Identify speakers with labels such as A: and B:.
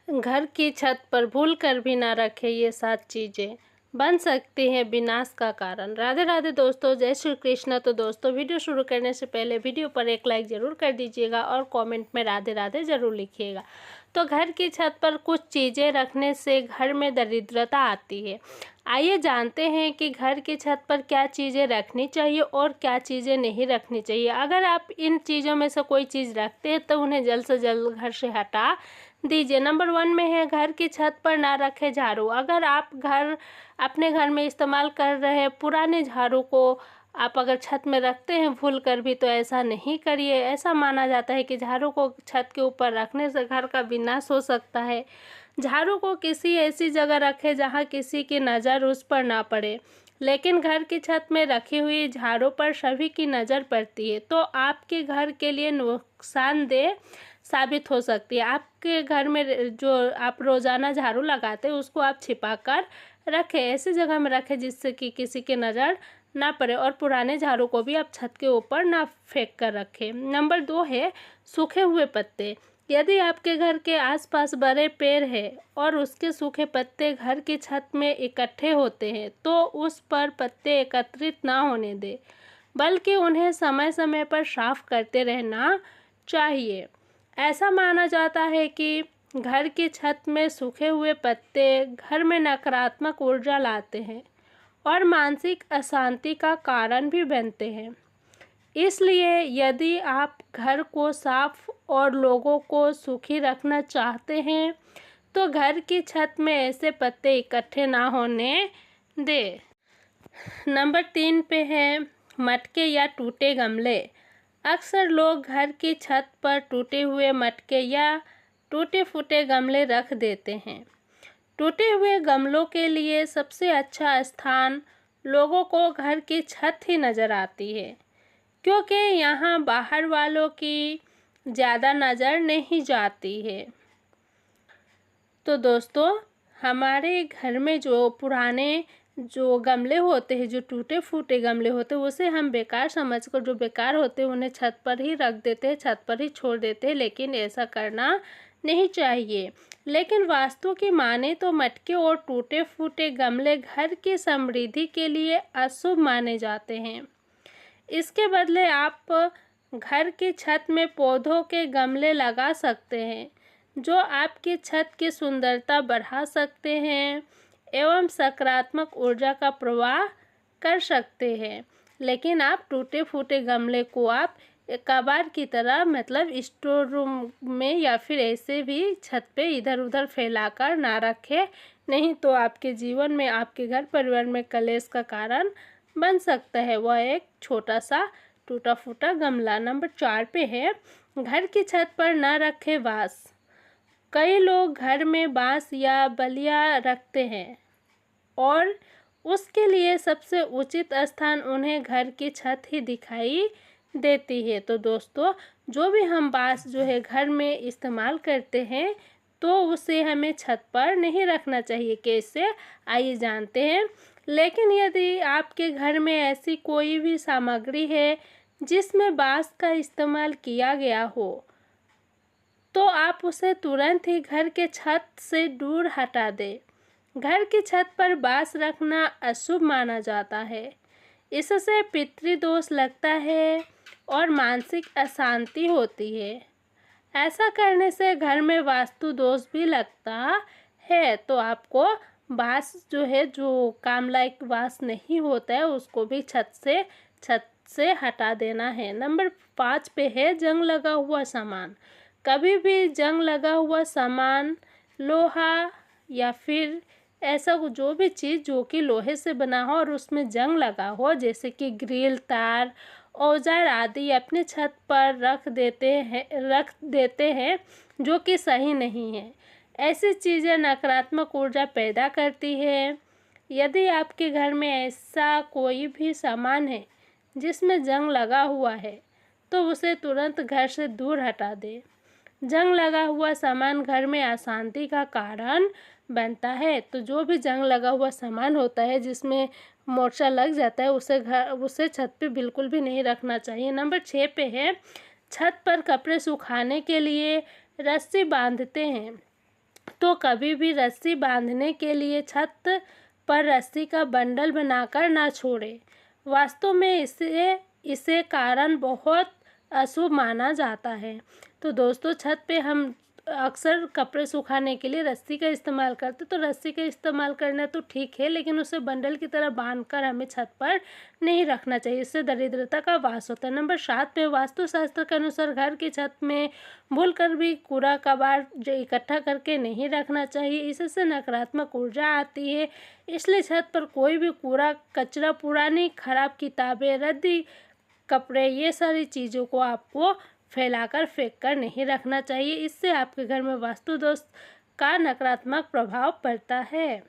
A: घर की छत पर भूलकर भी ना रखें ये 7 चीज़ें, बन सकती हैं विनाश का कारण। राधे राधे दोस्तों, जय श्री कृष्ण। तो दोस्तों, वीडियो शुरू करने से पहले वीडियो पर एक लाइक ज़रूर कर दीजिएगा और कमेंट में राधे राधे ज़रूर लिखिएगा। तो घर की छत पर कुछ चीज़ें रखने से घर में दरिद्रता आती है। आइए जानते हैं कि घर की छत पर क्या चीज़ें रखनी चाहिए और क्या चीज़ें नहीं रखनी चाहिए। अगर आप इन चीज़ों में से कोई चीज़ रखते हैं तो उन्हें जल्द से जल्द घर से हटा दीजिए। नंबर 1 में है, घर की छत पर ना रखें झाड़ू। अगर आप अपने घर में इस्तेमाल कर रहे पुराने झाड़ू को आप अगर छत में रखते हैं भूल कर भी, तो ऐसा नहीं करिए। ऐसा माना जाता है कि झाड़ू को छत के ऊपर रखने से घर का विनाश हो सकता है। झाड़ू को किसी ऐसी जगह रखें जहां किसी की नज़र उस पर ना पड़े, लेकिन घर की छत में रखी हुई झाड़ू पर सभी की नज़र पड़ती है तो आपके घर के लिए नुकसानदेह साबित हो सकती है। आपके घर में जो आप रोज़ाना झाड़ू लगाते हैं उसको आप छिपा कर रखें, ऐसी जगह में रखें जिससे कि किसी की नज़र ना पड़े, और पुराने झाड़ू को भी आप छत के ऊपर ना फेंक कर रखें। नंबर 2 है, सूखे हुए पत्ते। यदि आपके घर के आसपास बड़े पेड़ है और उसके सूखे पत्ते घर की छत में इकट्ठे होते हैं तो उस पर पत्ते एकत्रित ना होने दें, बल्कि उन्हें समय समय पर साफ करते रहना चाहिए। ऐसा माना जाता है कि घर की छत में सूखे हुए पत्ते घर में नकारात्मक ऊर्जा लाते हैं और मानसिक अशांति का कारण भी बनते हैं। इसलिए यदि आप घर को साफ और लोगों को सुखी रखना चाहते हैं तो घर की छत में ऐसे पत्ते इकट्ठे ना होने दें। नंबर 3 पे है, मटके या टूटे गमले। अक्सर लोग घर की छत पर टूटे हुए मटके या टूटे फूटे गमले रख देते हैं। टूटे हुए गमलों के लिए सबसे अच्छा स्थान लोगों को घर की छत ही नज़र आती है, क्योंकि यहाँ बाहर वालों की ज़्यादा नज़र नहीं जाती है। तो दोस्तों, हमारे घर में जो पुराने जो गमले होते हैं, जो टूटे फूटे गमले होते हैं, उसे हम बेकार समझकर, जो बेकार होते हैं उन्हें छत पर ही रख देते हैं, छत पर ही छोड़ देते हैं, लेकिन ऐसा करना नहीं चाहिए। लेकिन वास्तु की माने तो मटके और टूटे फूटे गमले घर की समृद्धि के लिए अशुभ माने जाते हैं। इसके बदले आप घर की छत में पौधों के गमले लगा सकते हैं जो आपकी छत की सुंदरता बढ़ा सकते हैं एवं सकारात्मक ऊर्जा का प्रवाह कर सकते हैं। लेकिन आप टूटे फूटे गमले को आप कबाड़ की तरह, मतलब स्टोर रूम में या फिर ऐसे भी छत पे इधर उधर फैलाकर ना रखें, नहीं तो आपके जीवन में, आपके घर परिवार में कलेश का कारण बन सकता है वह एक छोटा सा टूटा फूटा गमला। नंबर 4 पे है, घर की छत पर ना रखें बांस। कई लोग घर में बांस या बल्लियाँ रखते हैं और उसके लिए सबसे उचित स्थान उन्हें घर की छत ही दिखाई देती है। तो दोस्तों, जो भी हम बांस जो है घर में इस्तेमाल करते हैं तो उसे हमें छत पर नहीं रखना चाहिए। कैसे, आइए जानते हैं। लेकिन यदि आपके घर में ऐसी कोई भी सामग्री है जिसमें बांस का इस्तेमाल किया गया हो तो आप उसे तुरंत ही घर के छत से दूर हटा दें। घर की छत पर बांस रखना अशुभ माना जाता है। इससे पितृदोष लगता है और मानसिक अशांति होती है। ऐसा करने से घर में वास्तु दोष भी लगता है। तो आपको बांस जो है, जो काम लायक बांस नहीं होता है, उसको भी छत से हटा देना है। नंबर 5 पे है, जंग लगा हुआ सामान। कभी भी जंग लगा हुआ सामान, लोहा या फिर ऐसा जो भी चीज़ जो कि लोहे से बना हो और उसमें जंग लगा हो, जैसे कि ग्रिल, तार, औजार आदि, अपने छत पर रख देते हैं जो कि सही नहीं है। ऐसी चीज़ें नकारात्मक ऊर्जा पैदा करती है। यदि आपके घर में ऐसा कोई भी सामान है जिसमें जंग लगा हुआ है तो उसे तुरंत घर से दूर हटा दें। जंग लगा हुआ सामान घर में अशांति का कारण बनता है। तो जो भी जंग लगा हुआ सामान होता है, जिसमें मोर्चा लग जाता है, उसे छत पे बिल्कुल भी नहीं रखना चाहिए। नंबर 6 पे है, छत पर कपड़े सुखाने के लिए रस्सी बांधते हैं। तो कभी भी रस्सी बांधने के लिए छत पर रस्सी का बंडल बनाकर ना छोड़ें। वास्तु में इसे कारण बहुत अशुभ माना जाता है। तो दोस्तों, छत पे हम अक्सर कपड़े सुखाने के लिए रस्सी का इस्तेमाल करते, तो रस्सी का इस्तेमाल करना तो ठीक है, लेकिन उसे बंडल की तरह बांधकर हमें छत पर नहीं रखना चाहिए। इससे दरिद्रता का वास होता है। नंबर 7 पे वास्तुशास्त्र के अनुसार घर की छत में भूलकर भी कूड़ा कबाड़ जो इकट्ठा करके नहीं रखना चाहिए। इससे नकारात्मक ऊर्जा आती है। इसलिए छत पर कोई भी कूड़ा कचरा, पुरानी खराब किताबें, रद्दी कपड़े, ये सारी चीज़ों को आपको फैलाकर फेंक कर नहीं रखना चाहिए। इससे आपके घर में वास्तु दोष का नकारात्मक प्रभाव पड़ता है।